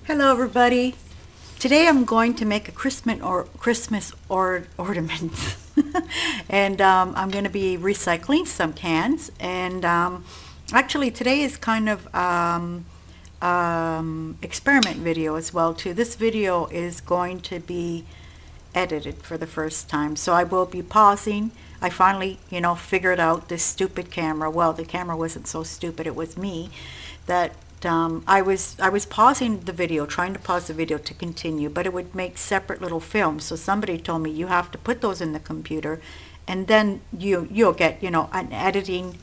Hello everybody. Today I'm going to make a Christmas ornament. And I'm going to be recycling some cans, and actually today is kind of experiment video as well too. This video is going to be edited for the first time, so I will be pausing. I finally figured out this stupid camera. Well, the camera wasn't so stupid, it was me that I was pausing the video, trying to pause the video to continue, but it would make separate little films. So somebody told me you have to put those in the computer, and then you'll get an editing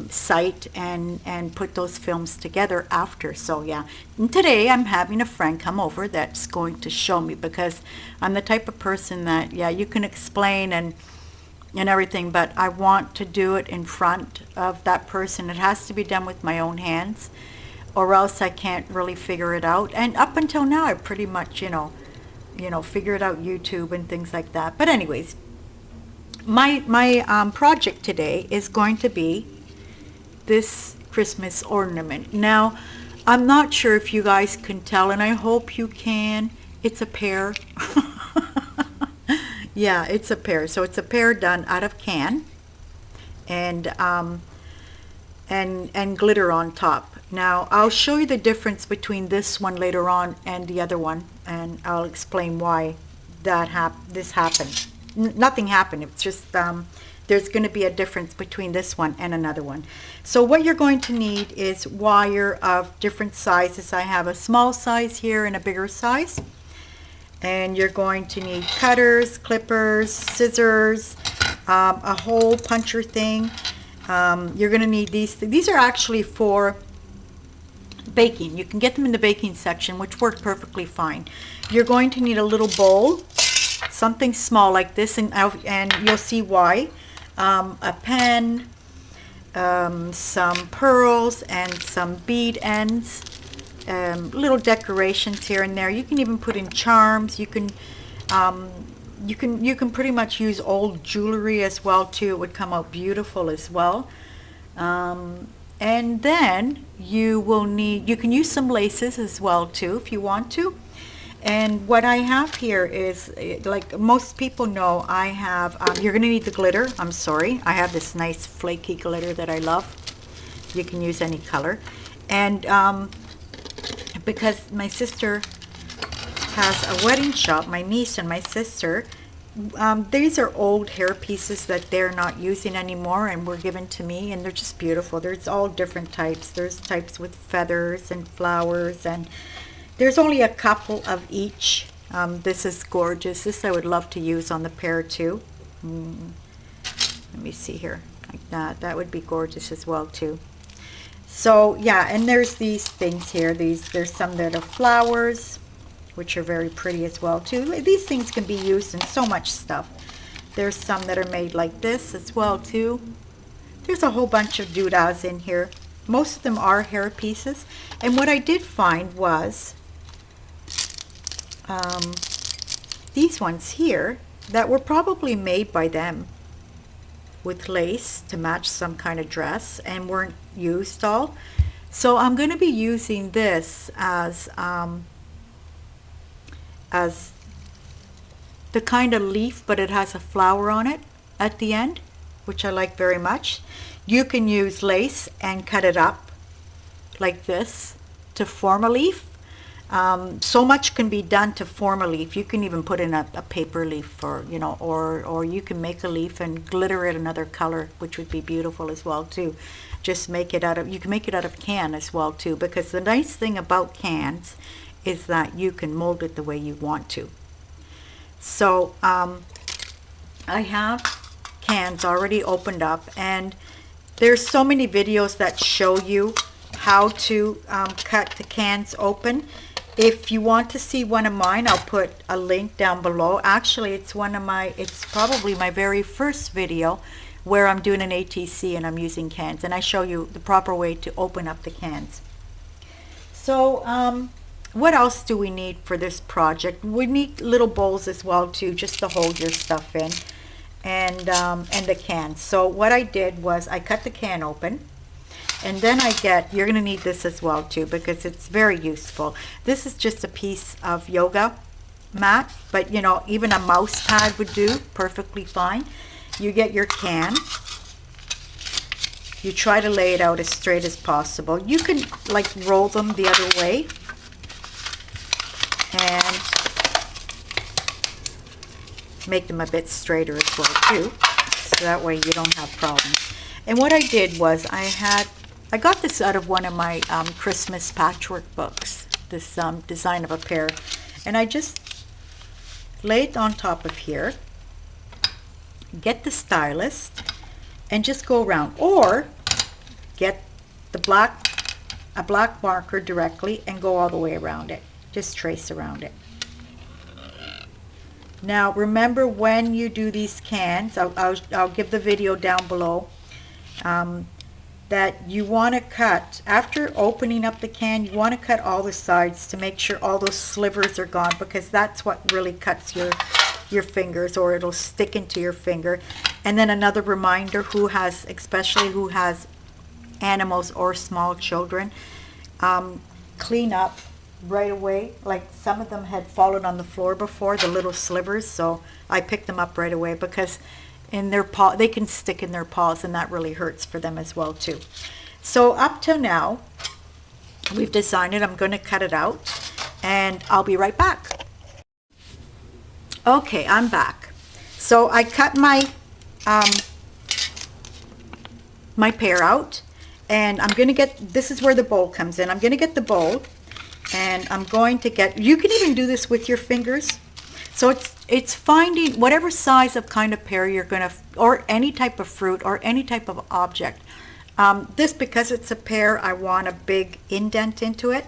site and put those films together after. So yeah, and today I'm having a friend come over that's going to show me, because I'm the type of person that, yeah, you can explain and everything, but I want to do it in front of that person. It has to be done with my own hands, or else I can't really figure it out. And up until now, I pretty much, figured out YouTube and things like that. But anyways, my project today is going to be this Christmas ornament. Now, I'm not sure if you guys can tell, and I hope you can. It's a pear. Yeah, it's a pear. So it's a pear done out of can, and glitter on top. Now I'll show you the difference between this one later on and the other one, and I'll explain why this happened. Nothing happened. It's just there's going to be a difference between this one and another one. So what you're going to need is wire of different sizes. I have a small size here and a bigger size. And you're going to need cutters, clippers, scissors, a hole puncher thing. You're going to need these. These are actually for baking. You can get them in the baking section, which work perfectly fine. You're going to need a little bowl, something small like this, and you'll see why. A pen, some pearls, and some bead ends. Little decorations here and there. You can even put in charms. You can pretty much use old jewelry as well too. It would come out beautiful as well. And then you can use some laces as well too if you want to. And what I have here is, like most people know, I have you're gonna need the glitter. I'm sorry, I have this nice flaky glitter that I love. You can use any color. And because my sister has a wedding shop, my niece and my sister, these are old hair pieces that they're not using anymore and were given to me, and they're just beautiful. There's all different types. There's types with feathers and flowers, and there's only a couple of each. This is gorgeous. This I would love to use on the pear too. Let me see here, like that. That would be gorgeous as well too. So yeah, and there's these things here. There's some that are flowers, which are very pretty as well too. These things can be used in so much stuff. There's some that are made like this as well too. There's a whole bunch of doodads in here. Most of them are hair pieces. And what I did find was these ones here that were probably made by them with lace to match some kind of dress and weren't used all. So I'm going to be using this as the kind of leaf, but it has a flower on it at the end, which I like very much. You can use lace and cut it up like this to form a leaf. So much can be done to form a leaf. You can even put in a paper leaf, or or you can make a leaf and glitter it another color, which would be beautiful as well too. Just make it out of, you can make it out of can as well too, because the nice thing about cans is that you can mold it the way you want to. So I have cans already opened up, and there's so many videos that show you how to cut the cans open. If you want to see one of mine, I'll put a link down below. Actually, it's probably my very first video where I'm doing an ATC and I'm using cans, and I show you the proper way to open up the cans. So what else do we need for this project? We need little bowls as well too, just to hold your stuff in, and the cans. So what I did was I cut the can open, And then I get, you're going to need this as well too, because it's very useful. This is just a piece of yoga mat, but you know, even a mouse pad would do perfectly fine. You get your can. You try to lay it out as straight as possible. You can like roll them the other way. And make them a bit straighter as well too. So that way you don't have problems. And what I did was I got this out of one of my Christmas patchwork books, this design of a pear. And I just lay it on top of here, get the stylus, and just go around. Or get a black marker directly and go all the way around it. Just trace around it. Now remember, when you do these cans, I'll give the video down below, that you want to cut, after opening up the can, you want to cut all the sides to make sure all those slivers are gone, because that's what really cuts your fingers, or it'll stick into your finger. And then another reminder, especially who has animals or small children, clean up right away. Like some of them had fallen on the floor before, the little slivers, so I picked them up right away, because in their paw, they can stick in their paws, and that really hurts for them as well too. So up till now, we've designed it. I'm going to cut it out, and I'll be right back. Okay, I'm back. So I cut my my pear out, and I'm going to get, this is where the bowl comes in. I'm going to get the bowl, and I'm going to get, you can even do this with your fingers. So it's finding whatever size of kind of pear you're going to, or any type of fruit or any type of object. This, because it's a pear, I want a big indent into it.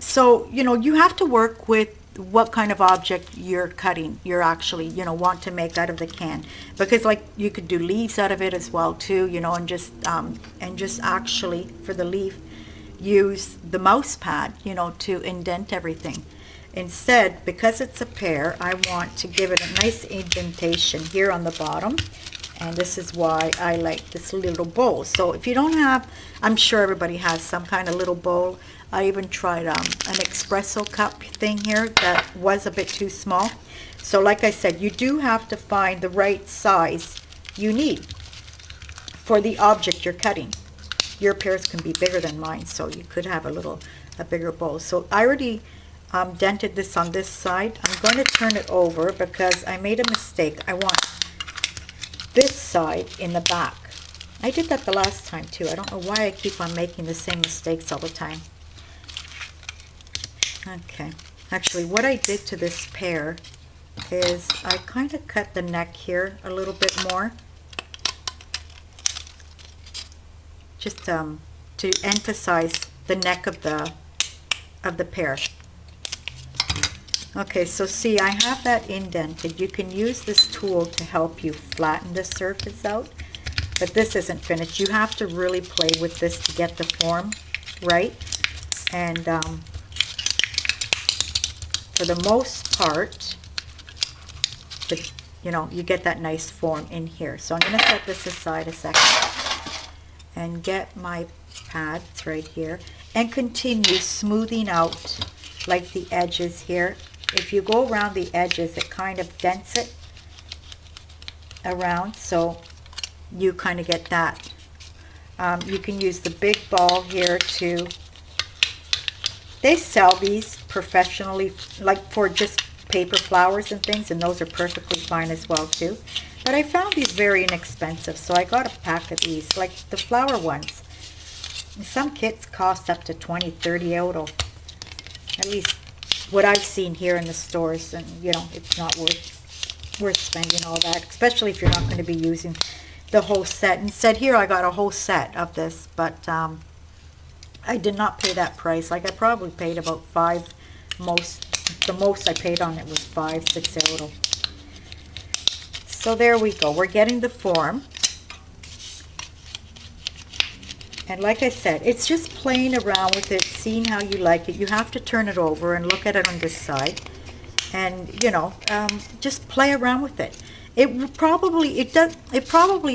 So, you know, you have to work with what kind of object you're cutting, you're actually, you know, want to make out of the can. Because like you could do leaves out of it as well too, you know, and just actually for the leaf, use the mouse pad, you know, to indent everything. Instead, because it's a pear, I want to give it a nice indentation here on the bottom, and this is why I like this little bowl. So if you don't have, I'm sure everybody has some kind of little bowl. I even tried an espresso cup thing here that was a bit too small. So like I said, you do have to find the right size you need for the object you're cutting. Your pears can be bigger than mine, so you could have a bigger bowl. So I already dented this on this side. I'm going to turn it over because I made a mistake. I want this side in the back. I did that the last time too. I don't know why I keep on making the same mistakes all the time. Okay, actually what I did to this pear is I kind of cut the neck here a little bit more, just to emphasize the neck of the pear. Okay, so see, I have that indented. You can use this tool to help you flatten the surface out, but this isn't finished. You have to really play with this to get the form right. And for the most part, you know, you get that nice form in here. So I'm going to set this aside a second and get my pads right here and continue smoothing out like the edges here. If you go around the edges, it kind of dents it around, so you kind of get that. You can use the big ball here to, they sell these professionally, like for just paper flowers and things, and those are perfectly fine as well too. But I found these very inexpensive, so I got a pack of these, like the flower ones. Some kits cost up to 20-30 euro, at least what I've seen here in the stores, and you know, it's not worth spending all that, especially if you're not going to be using the whole set. Instead, here I got a whole set of this, but I did not pay that price. Like I probably paid about the most I paid on it was 5-6 euro. So there we go. We're getting the form. And like I said, it's just playing around with it, seeing how you like it. You have to turn it over and look at it on this side. And, you know, just play around with it. It probably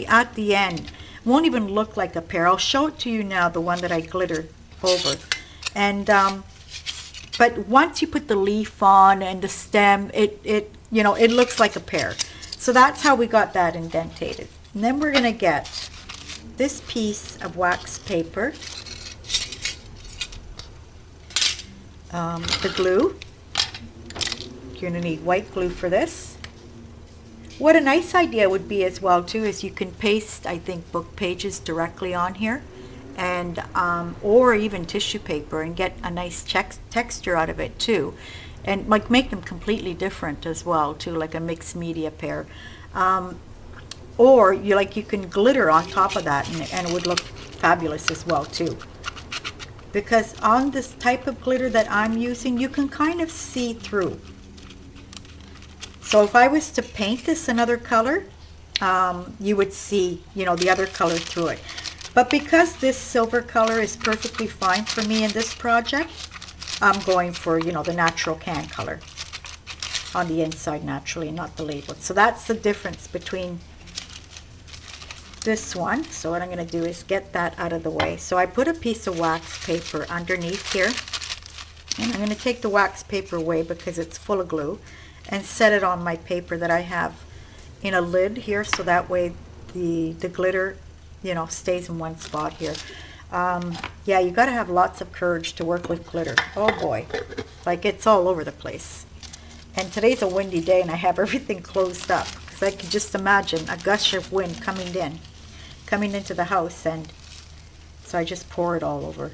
at the end Won't even look like a pear. I'll show it to you now, the one that I glittered over. And but once you put the leaf on and the stem, it you know, it looks like a pear. So that's how we got that indentated. And then we're going to get this piece of wax paper, the glue. You're going to need white glue for this. What a nice idea would be as well too is you can paste, I think, book pages directly on here, and or even tissue paper, and get a nice texture out of it too, and like make them completely different as well too, like a mixed media pear. Or you can glitter on top of that, and it would look fabulous as well too. Because on this type of glitter that I'm using, you can kind of see through. So if I was to paint this another color, you would see, you know, the other color through it. But because this silver color is perfectly fine for me in this project, I'm going for, you know, the natural can color on the inside naturally, not the label. So that's the difference between this one. So what I'm going to do is get that out of the way. So I put a piece of wax paper underneath here, and I'm going to take the wax paper away because it's full of glue, and set it on my paper that I have in a lid here, so that way the glitter, you know, stays in one spot here. Yeah, you got to have lots of courage to work with glitter. Oh boy, like it's all over the place. And today's a windy day, and I have everything closed up because I could just imagine a gush of wind coming into the house, and so I just pour it all over.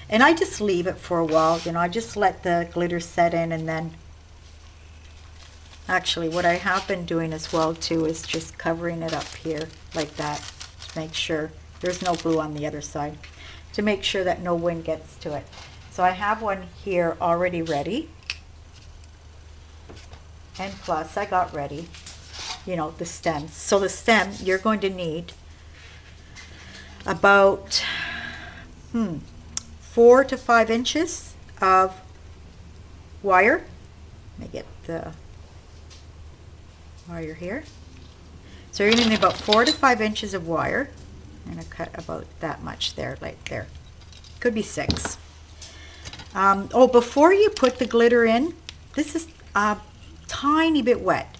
And I just leave it for a while, you know, I just let the glitter set in, and then actually what I have been doing as well too is just covering it up here like that to make sure there's no glue on the other side, to make sure that no wind gets to it. So I have one here already ready, and plus I got ready, you know, the stems. So the stem, you're going to need about 4 to 5 inches of wire. Let me get the wire here. So you're going to need about 4 to 5 inches of wire. I'm going to cut about that much there, like there. Could be 6. Oh, before you put the glitter in, this is a tiny bit wet.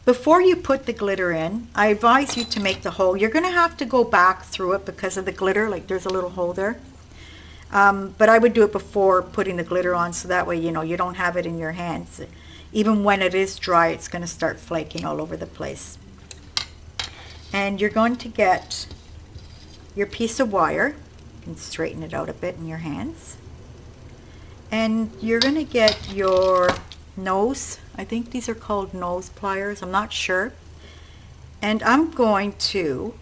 Before you put the glitter in, I advise you to make the hole. You're going to have to go back through it because of the glitter, like there's a little hole there. But I would do it before putting the glitter on, so that way, you know, you don't have it in your hands. Even when it is dry, it's going to start flaking all over the place. And you're going to get your piece of wire. You can straighten it out a bit in your hands. And you're going to get your nose. I think these are called nose pliers. I'm not sure. And I'm going to,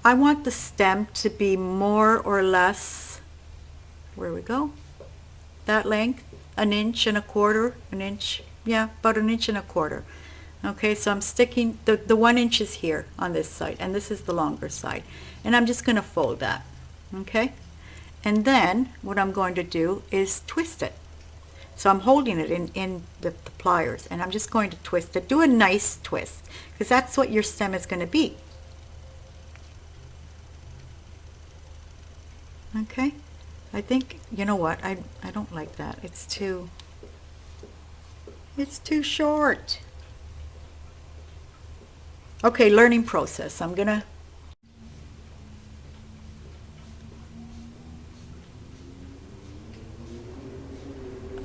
I want the stem to be more or less, where we go, that length, 1.25 inches, an inch, yeah, about 1.25 inches. Okay, so I'm sticking, the 1 inch is here on this side, and this is the longer side. And I'm just going to fold that, okay? And then what I'm going to do is twist it. So I'm holding it in the pliers, and I'm just going to twist it. Do a nice twist, because that's what your stem is going to be. Okay, I think, you know what, I don't like that. It's too short. Okay, learning process. I'm gonna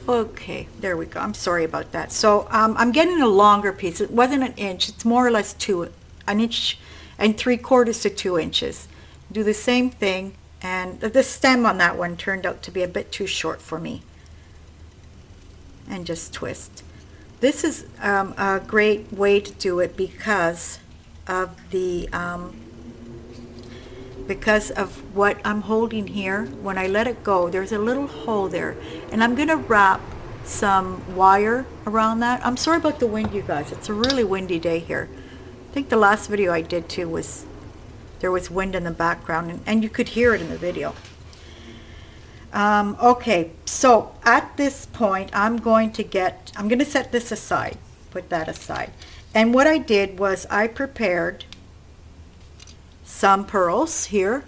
okay, there we go. I'm sorry about that. So I'm getting a longer piece. It wasn't 1 inch. It's more or less 1.75 inches to 2 inches. Do the same thing, and the stem on that one turned out to be a bit too short for me. And just twist. This is a great way to do it because of the because of what I'm holding here. When I let it go, there's a little hole there, and I'm gonna wrap some wire around that. I'm sorry about the wind, you guys. It's a really windy day here. I think the last video I did too was, there was wind in the background, and you could hear it in the video. Okay, so at this point I'm going to set this aside, put that aside. And what I did was I prepared some pearls here.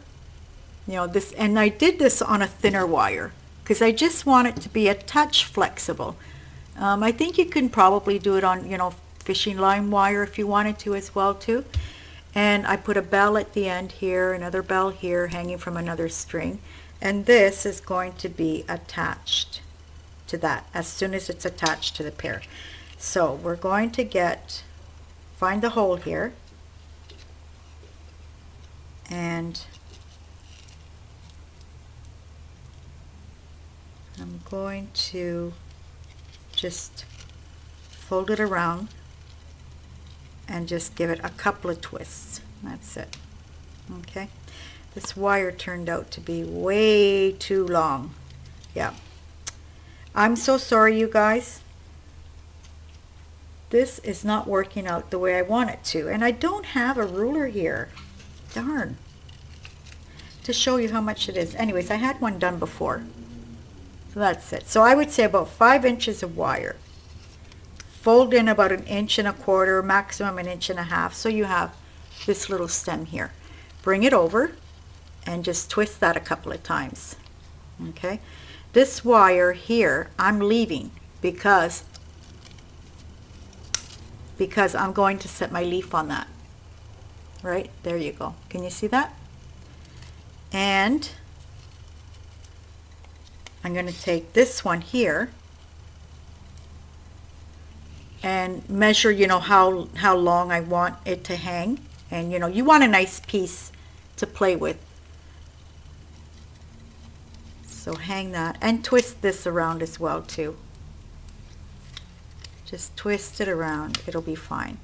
You know, this, and I did this on a thinner wire because I just want it to be a touch flexible. I think you can probably do it on, you know, fishing line wire if you wanted to as well too. And I put a bell at the end here, another bell here hanging from another string, and this is going to be attached to that as soon as it's attached to the pear. So we're going to find the hole here, and I'm going to just fold it around and just give it a couple of twists. That's it. Okay, this wire turned out to be way too long. Yeah, I'm so sorry, you guys. This is not working out the way I want it to, and I don't have a ruler here. Darn. To show you how much it is. Anyways, I had one done before. So that's it. So I would say about 5 inches of wire. Fold in about 1.25 inches, maximum 1.5 inches. So you have this little stem here. Bring it over and just twist that a couple of times. Okay. This wire here I'm leaving because I'm going to set my leaf on that. Right? There you go. Can you see that? And I'm going to take this one here and measure, you know, how long I want it to hang. And you know, you want a nice piece to play with. So hang that and twist this around as well too. Just twist it around, it'll be fine.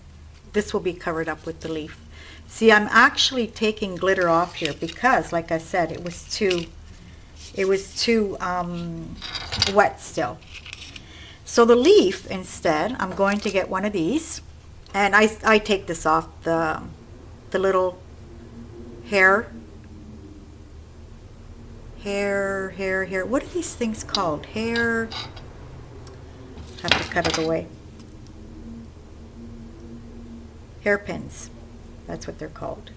This will be covered up with the leaf. See, I'm actually taking glitter off here because, like I said, it was too wet still. So the leaf, instead, I'm going to get one of these, and I take this off the little hair. What are these things called? Hair. Have to cut it away. Hairpins. That's what they're called.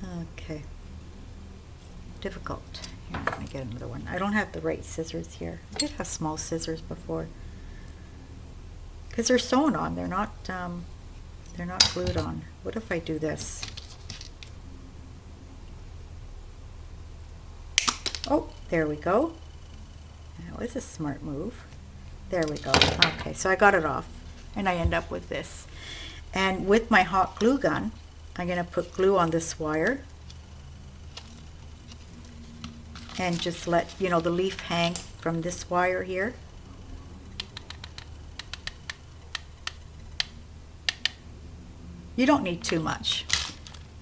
Okay. Difficult. Here, let me get another one. I don't have the right scissors here. I did have small scissors before. Because they're sewn on. They're not glued on. What if I do this? Oh, there we go. That was a smart move. There we go. Okay, so I got it off. And I end up with this. And with my hot glue gun, I'm going to put glue on this wire and just let, you know, the leaf hang from this wire here. You don't need too much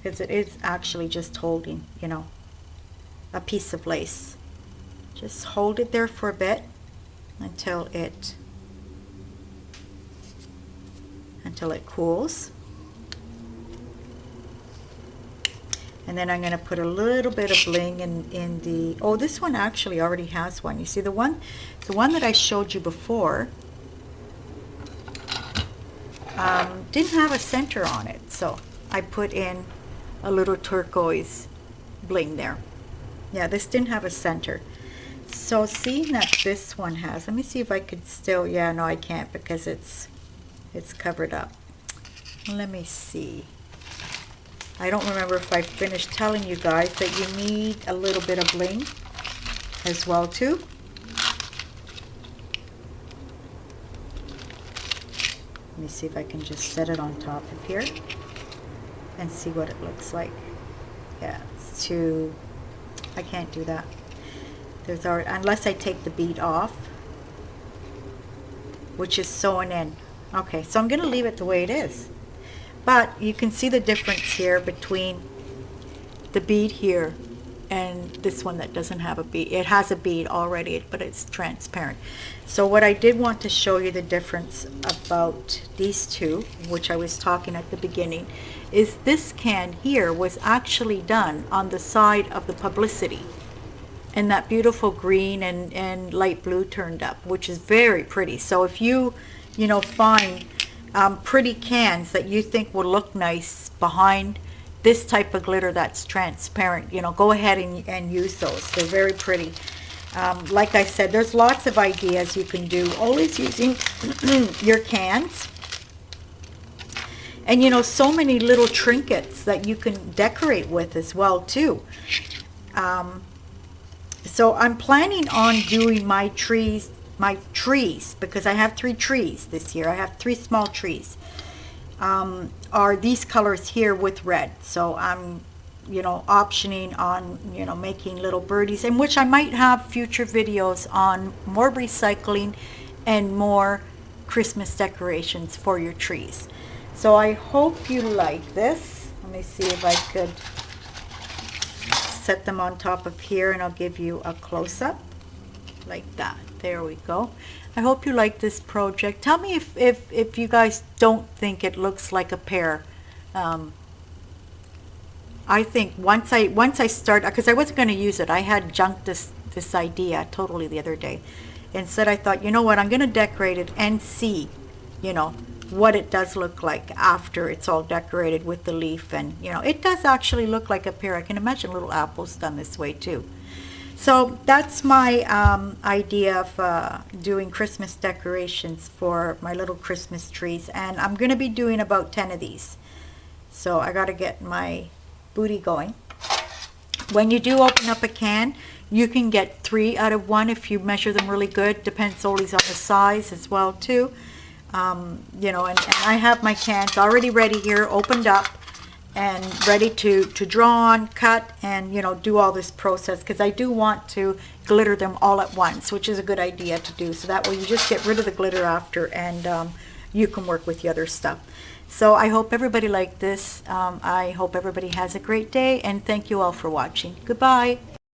because it is actually just holding, you know, a piece of lace. Just hold it there for a bit until it cools. And then I'm going to put a little bit of bling in the, oh, this one actually already has one. You see the one that I showed you before didn't have a center on it, so I put in a little turquoise bling there. Yeah, this didn't have a center. So seeing that this one has, let me see if I could still, yeah, no I can't because it's covered up. Let me see. I don't remember if I finished telling you guys that you need a little bit of bling as well too. Let me see if I can just set it on top of here and see what it looks like. Yeah, it's too, I can't do that. There's already, unless I take the bead off, which is sewn in. Okay, so I'm going to leave it the way it is. But you can see the difference here between the bead here and this one that doesn't have a bead. It has a bead already, but it's transparent. So what I did want to show you the difference about these two, which I was talking at the beginning, is this can here was actually done on the side of the publicity. And that beautiful green and light blue turned up, which is very pretty. So if you know, find pretty cans that you think will look nice behind this type of glitter that's transparent, go ahead and use those. They're very pretty. Like I said, there's lots of ideas you can do, always using your cans. And so many little trinkets that you can decorate with as well too. So I'm planning on doing my trees, because I have 3 trees this year. I have 3 small trees. Are these colors here with red. So I'm, optioning on, making little birdies, in which I might have future videos on more recycling and more Christmas decorations for your trees. So I hope you like this. Let me see if I could set them on top of here, and I'll give you a close-up like that. There we go. I hope you like this project. Tell me if you guys don't think it looks like a pear. I think once I start, because I wasn't going to use it, I had junked this idea totally the other day. Instead I thought, you know what, I'm going to decorate it and see, what it does look like after it's all decorated with the leaf. And it does actually look like a pear. I can imagine little apples done this way too. So that's my idea of doing Christmas decorations for my little Christmas trees, and I'm going to be doing about 10 of these. So I got to get my booty going. When you do open up a can, you can get 3 out of 1 if you measure them really good. Depends always on the size as well too. And I have my cans already ready here, opened up and ready to draw on, cut, and do all this process, because I do want to glitter them all at once, which is a good idea to do. So that way you just get rid of the glitter after, and you can work with the other stuff. So I hope everybody liked this. I hope everybody has a great day, and thank you all for watching. Goodbye.